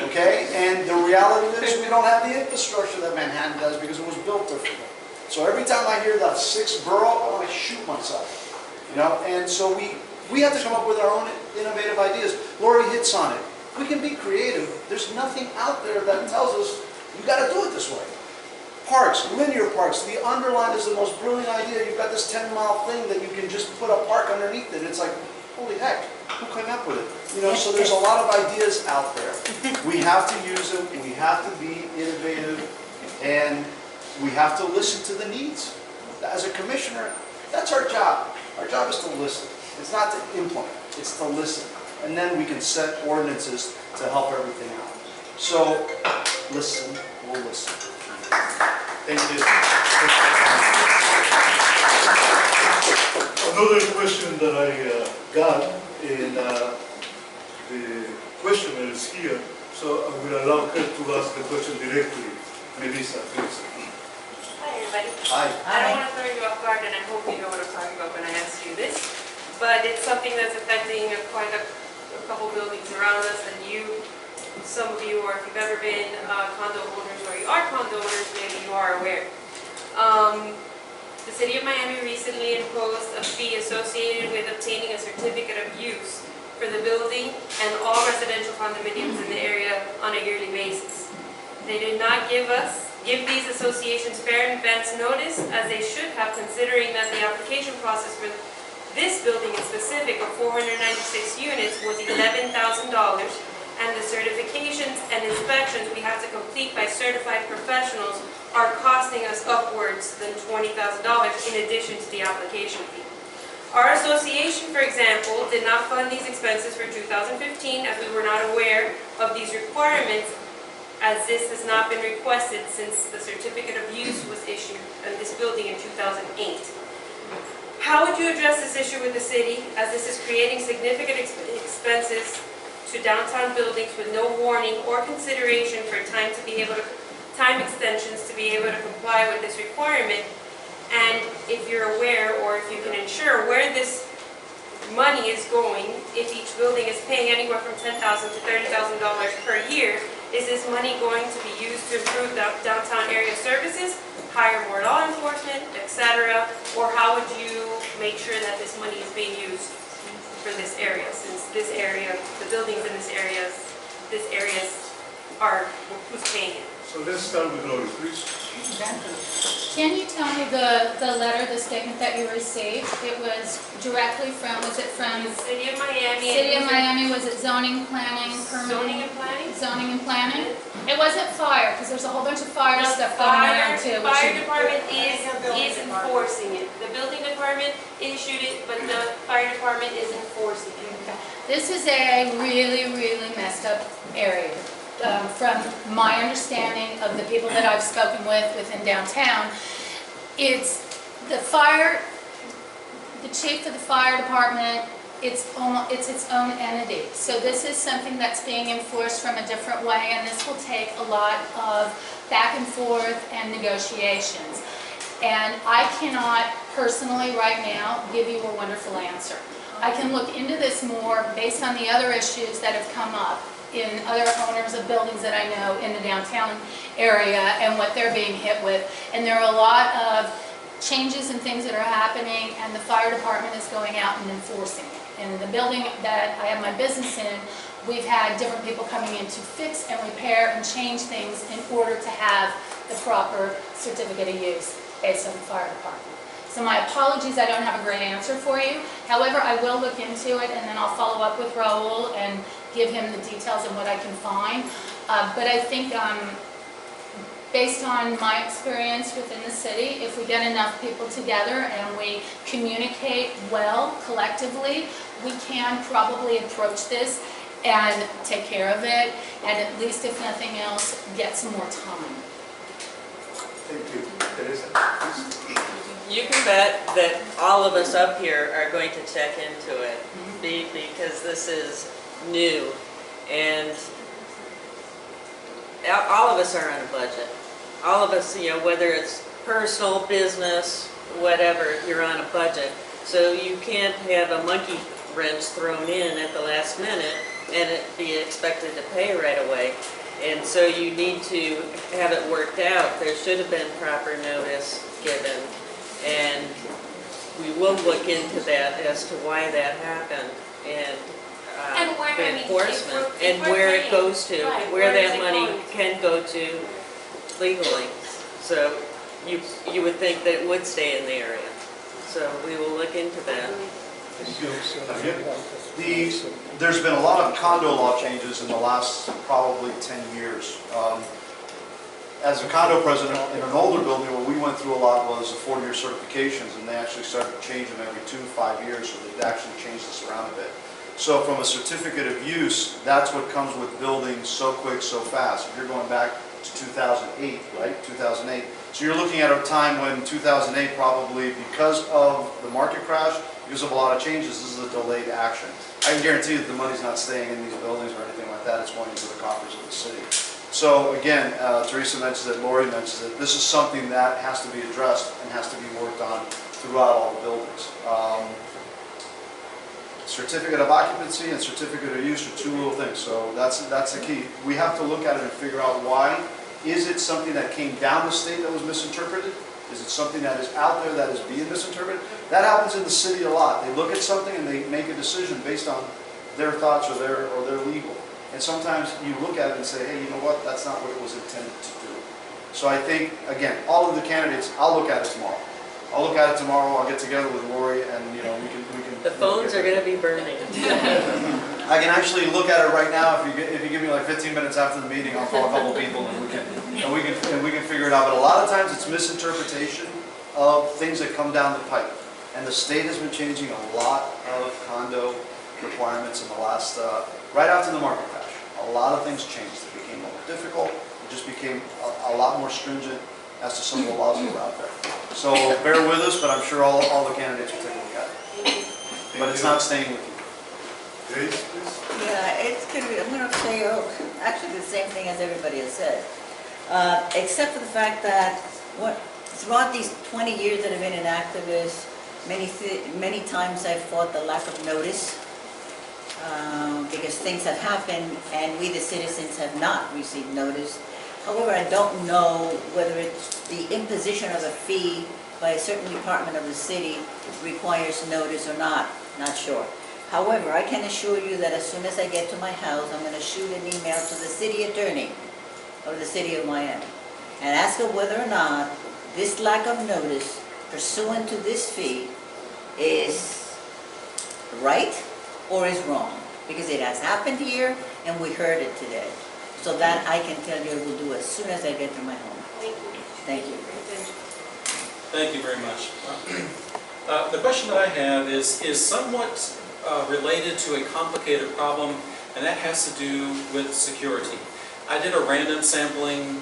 Okay? And the reality is, we don't have the infrastructure that Manhattan does because it was built differently. So every time I hear that 6th borough, I want to shoot myself. You know? And so we have to come up with our own innovative ideas. Lori hits on it. We can be creative. There's nothing out there that tells us you got to do it this way. Parks, linear parks. The underline is the most brilliant idea. You've got this 10-mile thing that you can just put a park underneath it. It's like, holy heck, who came up with it? You know, so there's a lot of ideas out there. We have to use them, and we have to be innovative, and we have to listen to the needs. As a commissioner, that's our job. Our job is to listen. It's not to implement, it's to listen. And then we can set ordinances to help everything out. So, listen, we'll listen. Thank you. Another question that I got, and the questioner is here, so I will allow her to ask the question directly. Melissa, please. Hi, everybody. Hi. I don't want to throw you off guard, and I hope you know what I'm talking about when I ask you this, but it's something that's affecting quite a couple buildings around us, and some of you, or if you've ever been condo owners, or you are condo owners, maybe you are aware. The City of Miami recently imposed a fee associated with obtaining a certificate of use for the building and all residential condominiums in the area on a yearly basis. They did not give these associations fair advance notice, as they should have, considering that the application process for this building in specific of 496 units was $11,000, and the certifications and inspections we have to complete by certified professionals are costing us upwards than $20,000 in addition to the application fee. Our association, for example, did not fund these expenses for 2015, as we were not aware of these requirements, as this has not been requested since the certificate of use was issued in this building in 2008. How would you address this issue with the city, as this is creating significant expenses to downtown buildings with no warning or consideration for time extensions to be able to comply with this requirement? And if you're aware, or if you can ensure where this money is going, if each building is paying anywhere from $10,000 to $30,000 per year, is this money going to be used to improve downtown area services, hire more law enforcement, etc.? Or how would you make sure that this money is being used for this area, since this area, the buildings in this area are who's paying it? So let's start with Lori, please. Can you tell me the letter, the statement that you received? It was directly from, was it from? The City of Miami. City of Miami, was it zoning, planning, permitting? Zoning and planning? Zoning and planning? It wasn't fire, because there's a whole bunch of fire stuff going around too. The fire department is enforcing it. The building department issued it, but the fire department is enforcing it. This is a really, really messed up area. From my understanding of the people that I've spoken with within downtown, it's the fire the chief of the fire department, it's its own entity. So this is something that's being enforced from a different way, and this will take a lot of back and forth and negotiations. And I cannot personally right now give you a wonderful answer. I can look into this more based on the other issues that have come up in other owners of buildings that I know in the downtown area and what they're being hit with. And there are a lot of changes and things that are happening, and the fire department is going out and enforcing it. And the building that I have my business in, we've had different people coming in to fix and repair and change things in order to have the proper certificate of use based on the fire department. So my apologies, I don't have a great answer for you. However, I will look into it, and then I'll follow up with Raul and give him the details of what I can find. But I think based on my experience within the city, if we get enough people together and we communicate well collectively, we can probably approach this and take care of it, and at least if nothing else, get some more time. Thank you. Teresa, please. You can bet that all of us up here are going to check into it because this is new, and all of us are on a budget. All of us, you know, whether it's personal, business, whatever, you're on a budget. So you can't have a monkey wrench thrown in at the last minute and it be expected to pay right away. And so you need to have it worked out. There should have been proper notice given, and we will look into that as to why that happened and where, the I mean, enforcement if and we're where it paying, goes to, right, where where is that it money going? can go to legally. So you would think that it would stay in the area. So we will look into that. There's been a lot of condo law changes in the last probably 10 years. As a condo president in an older building, what we went through a lot was the 4-year certifications, and they actually started to change them every 2 to 5 years, so they actually changed this around a bit. So from a certificate of use, that's what comes with building so quick, so fast. If you're going back to 2008, right, 2008. So you're looking at a time when 2008 probably, because of the market crash, because of a lot of changes, this is a delayed action. I can guarantee you that the money's not staying in these buildings or anything like that, it's going into the coffers of the city. So again, Teresa mentions it, Lori mentions it, this is something that has to be addressed and has to be worked on throughout all the buildings. Certificate of occupancy and certificate of use are two little things, so that's the key. We have to look at it and figure out why. Is it something that came down the state that was misinterpreted? Is it something that is out there that is being misinterpreted? That happens in the city a lot. They look at something and they make a decision based on their thoughts or their legal. And sometimes you look at it and say, hey, you know what, that's not what it was intended to do. So I think, again, all of the candidates, I'll look at it tomorrow. I'll look at it tomorrow, I'll get together with Lori, and we can. The phones are going to be burning. I can actually look at it right now. If you give me like 15 minutes after the meeting, I'll call a couple people and we can figure it out. But a lot of times it's misinterpretation of things that come down the pipe. And the state has been changing a lot of condo requirements in the last, right after the market crash. A lot of things changed. It became more difficult. It just became a lot more stringent as to some of the laws that were out there. So bear with us, but I'm sure all the candidates will take a look at it. But it's not staying with you. Grace, please. Yeah, it's going to be, I'm going to say, actually the same thing as everybody has said. Except for the fact that throughout these 20 years that I've been an activist, many times I've fought the lack of notice because things have happened and we the citizens have not received notice. However, I don't know whether it's the imposition of a fee by a certain department of the city requires notice or not sure. However, I can assure you that as soon as I get to my house, I'm going to shoot an email to the city attorney of the city of Miami and ask her whether or not this lack of notice pursuant to this fee is right or is wrong. Because it has happened here and we heard it today. So that I can tell you I will do as soon as I get to my home. Thank you. Thank you. Thank you very much. The question that I have is somewhat related to a complicated problem, and that has to do with security. I did a random sampling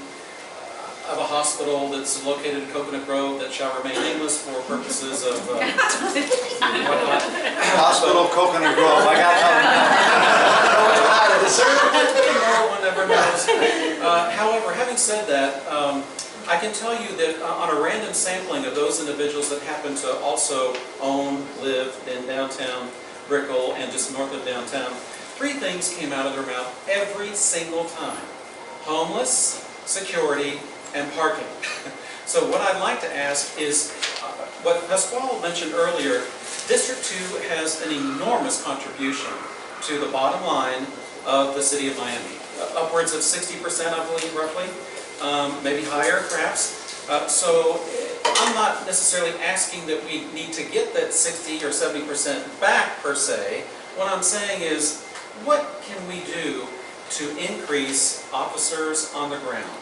of a hospital that's located in Coconut Grove that shall remain nameless for purposes of and whatnot. Hospital Coconut Grove, I got No one ever knows. However, having said that, I can tell you that on a random sampling of those individuals that happen to also own, live in downtown Brickell and just north of downtown, 3 things came out of their mouth every single time: homeless, security, and parking. So what I'd like to ask is, what Pasquale mentioned earlier, District 2 has an enormous contribution to the bottom line of the city of Miami. Upwards of 60%, I believe, roughly. Maybe higher, perhaps. So I'm not necessarily asking that we need to get that 60 or 70% back, per se. What I'm saying is, what can we do to increase officers on the ground?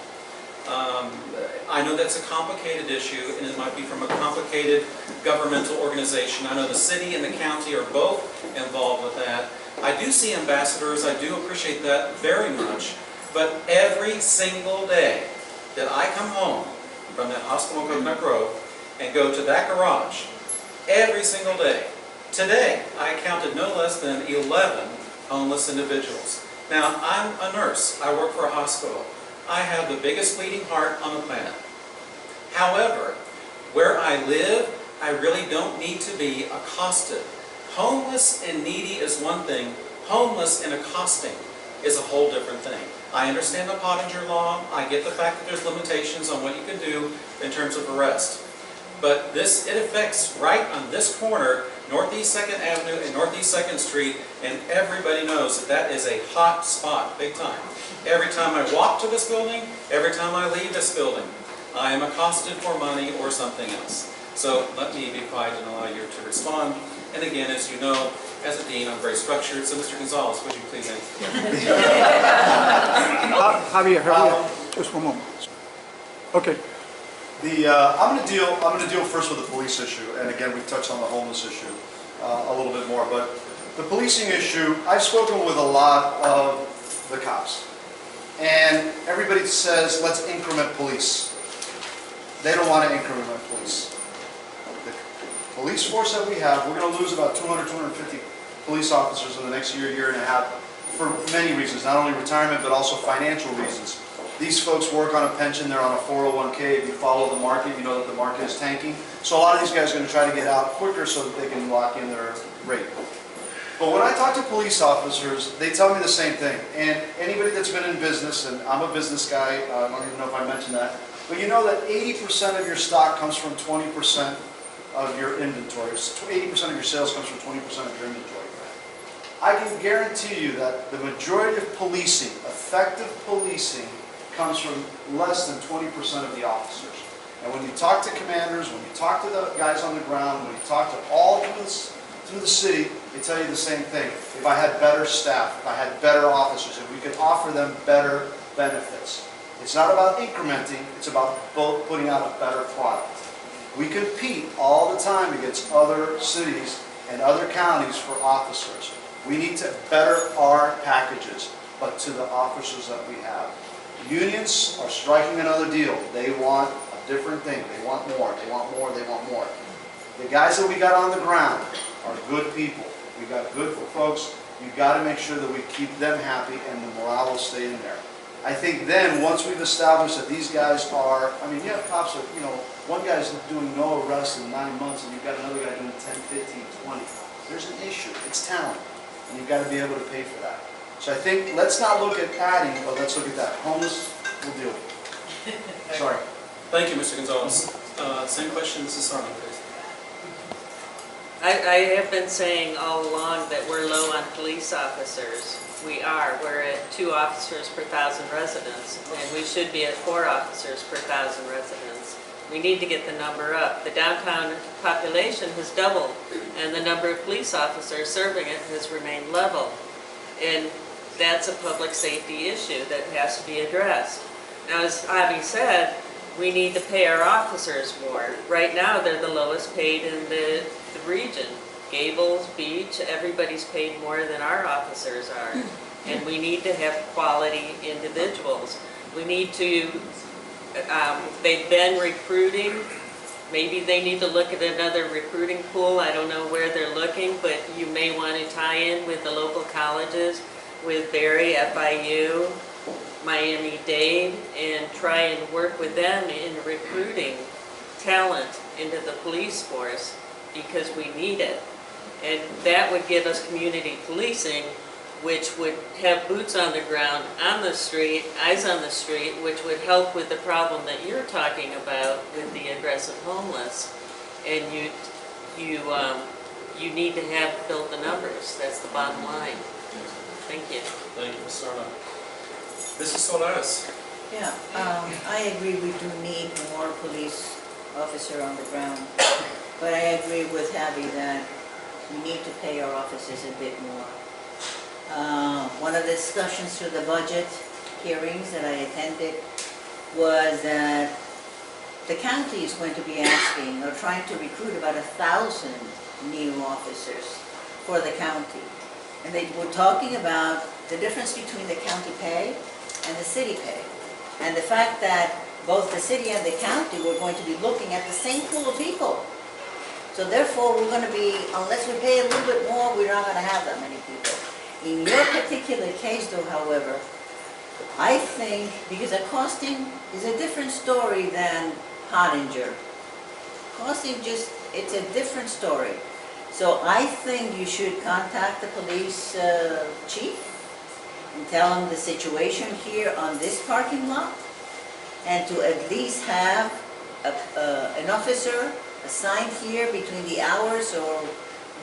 I know that's a complicated issue, and it might be from a complicated governmental organization. I know the city and the county are both involved with that. I do see ambassadors, I do appreciate that very much, but every single day that I come home from that hospital in Coconut Grove and go to that garage, every single day, today I counted no less than 11 homeless individuals. Now, I'm a nurse, I work for a hospital. I have the biggest bleeding heart on the planet. However, where I live, I really don't need to be accosted. Homeless and needy is one thing. Homeless and accosting is a whole different thing. I understand the Pottinger Law. I get the fact that there's limitations on what you can do in terms of arrest. But it affects right on this corner, Northeast 2nd Avenue and Northeast 2nd Street, and everybody knows that that is a hot spot, big time. Every time I walk to this building, every time I leave this building, I am accosted for money or something else. So let me be quiet and allow you to respond. And again, as you know, as a dean, I'm very structured, so Mr. Gonzalez, would you please answer? Javier, just one moment. Okay. I'm going to deal first with the police issue, and again, we've touched on the homeless issue a little bit more. But the policing issue, I've spoken with a lot of the cops, and everybody says, let's increment police. They don't want to increment police. The police force that we have, we're going to lose about 200, 250 police officers in the next year and a half for many reasons, not only retirement, but also financial reasons. These folks work on a pension, they're on a 401k. If you follow the market, you know that the market is tanking. So a lot of these guys are going to try to get out quicker so that they can lock in their rate. But when I talk to police officers, they tell me the same thing. And anybody that's been in business, and I'm a business guy, I don't even know if I mentioned that, but you know that 80% of your stock comes from 20% of your inventory. 80% of your sales comes from 20% of your inventory. I can guarantee you that the majority of policing, effective policing, comes from less than 20% of the officers. And when you talk to commanders, when you talk to the guys on the ground, when you talk to all through the city, they tell you the same thing. If I had better staff, if I had better officers, if we could offer them better benefits. It's not about incrementing, it's about both putting out a better product. We compete all the time against other cities and other counties for officers. We need to better our packages, but to the officers that we have. Unions are striking another deal. They want a different thing. They want more. They want more. They want more. The guys that we got on the ground are good people. We got good folks. You've got to make sure that we keep them happy and the morale will stay in there. I think then, once we've established that these guys are, I mean, you have cops that, you know, one guy's doing no arrests in 9 months and you've got another guy doing 10, 15, 20. There's an issue. It's talent. And you've got to be able to pay for that. So I think, let's not look at adding, but let's look at that. Homeless, we'll deal with it. Sorry. Thank you, Mr. Gonzalez. Same question, Mrs. Sarno, please. I have been saying all along that we're low on police officers. We are. We're at 2 officers per 1,000 residents, and we should be at 4 officers per 1,000 residents. We need to get the number up. The downtown population has doubled, and the number of police officers serving it has remained level. And that's a public safety issue that has to be addressed. Now, as Avi said, we need to pay our officers more. Right now, they're the lowest paid in the region. Gables, Beach, everybody's paid more than our officers are. And we need to have quality individuals. We need to, they've been recruiting Maybe they need to look at another recruiting pool. I don't know where they're looking, but you may want to tie in with the local colleges, with Berry, FIU, Miami-Dade, and try and work with them in recruiting talent into the police force, because we need it. And that would give us community policing, which would have boots on the ground, on the street, eyes on the street, which would help with the problem that you're talking about with the aggressive homeless. And you need to have built the numbers. That's the bottom line. Thank you. Thank you, Ms. Sarna. Mrs. Solares? Yeah, I agree we do need more police officer on the ground, but I agree with Javi that we need to pay our officers a bit more. One of the discussions through the budget hearings that I attended was that the county is going to be asking or trying to recruit about 1,000 new officers for the county. And they were talking about the difference between the county pay and the city pay. And the fact that both the city and the county were going to be looking at the same pool of people. So therefore, we're going to be, unless we pay a little bit more, we're not going to have that many people. In your particular case though, however, I think, because the costing is a different story than Pottinger. Costing it's a different story. So I think you should contact the police chief and tell him the situation here on this parking lot, and to at least have an officer assigned here between the hours or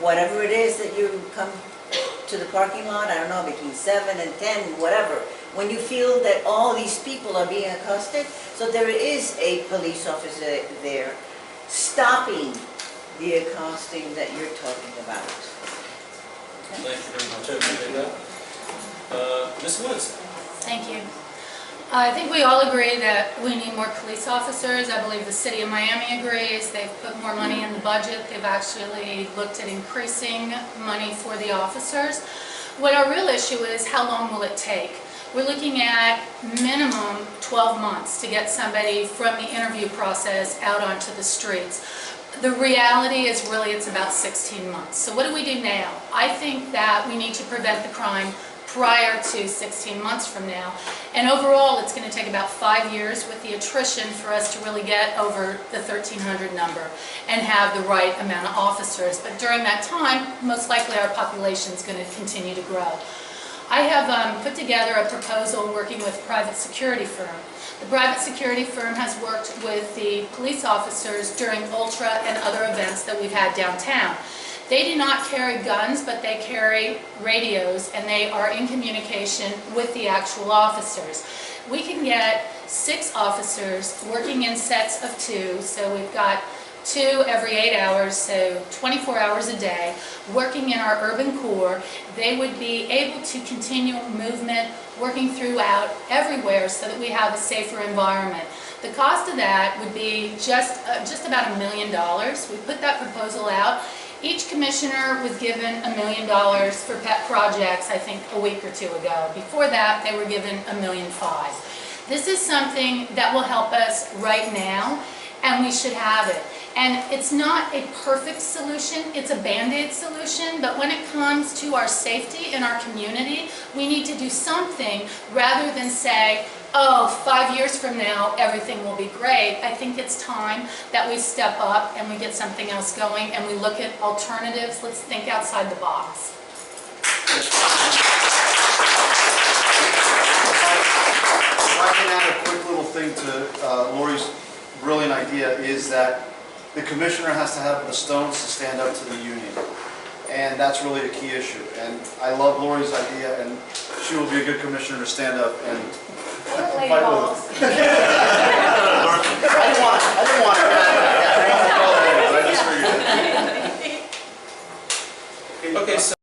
whatever it is that you come to the parking lot, I don't know, between 7 and 10, whatever, when you feel that all these people are being accosted, so there is a police officer there stopping the accosting that you're talking about. Okay? Thank you very much. I appreciate that. Ms. Woods? Thank you. I think we all agree that we need more police officers. I believe the city of Miami agrees. They've put more money in the budget. They've actually looked at increasing money for the officers. What our real issue is, how long will it take? We're looking at minimum 12 months to get somebody from the interview process out onto the streets. The reality is really it's about 16 months. So what do we do now? I think that we need to prevent the crime prior to 16 months from now. And overall, it's going to take about 5 years with the attrition for us to really get over the 1,300 number and have the right amount of officers. But during that time, most likely our population is going to continue to grow. I have put together a proposal working with a private security firm. The private security firm has worked with the police officers during Ultra and other events that we've had downtown. They do not carry guns, but they carry radios, and they are in communication with the actual officers. We can get 6 officers working in sets of 2, so we've got 2 every 8 hours, so 24 hours a day, working in our urban core. They would be able to continue movement, working throughout everywhere so that we have a safer environment. The cost of that would be just about $1 million. We put that proposal out. Each commissioner was given $1 million for pet projects, I think, a week or 2 ago. Before that, they were given $1.5 million. This is something that will help us right now, and we should have it. And it's not a perfect solution, it's a Band-Aid solution, but when it comes to our safety in our community, we need to do something rather than say, oh, 5 years from now, everything will be great. I think it's time that we step up and we get something else going and we look at alternatives. Let's think outside the box. If I can add a quick little thing to Lori's brilliant idea, is that the commissioner has to have the stones to stand up to the union. And that's really a key issue. And I love Lori's idea, and she will be a good commissioner to stand up and fight with. I didn't want to. I just figured it. Okay, so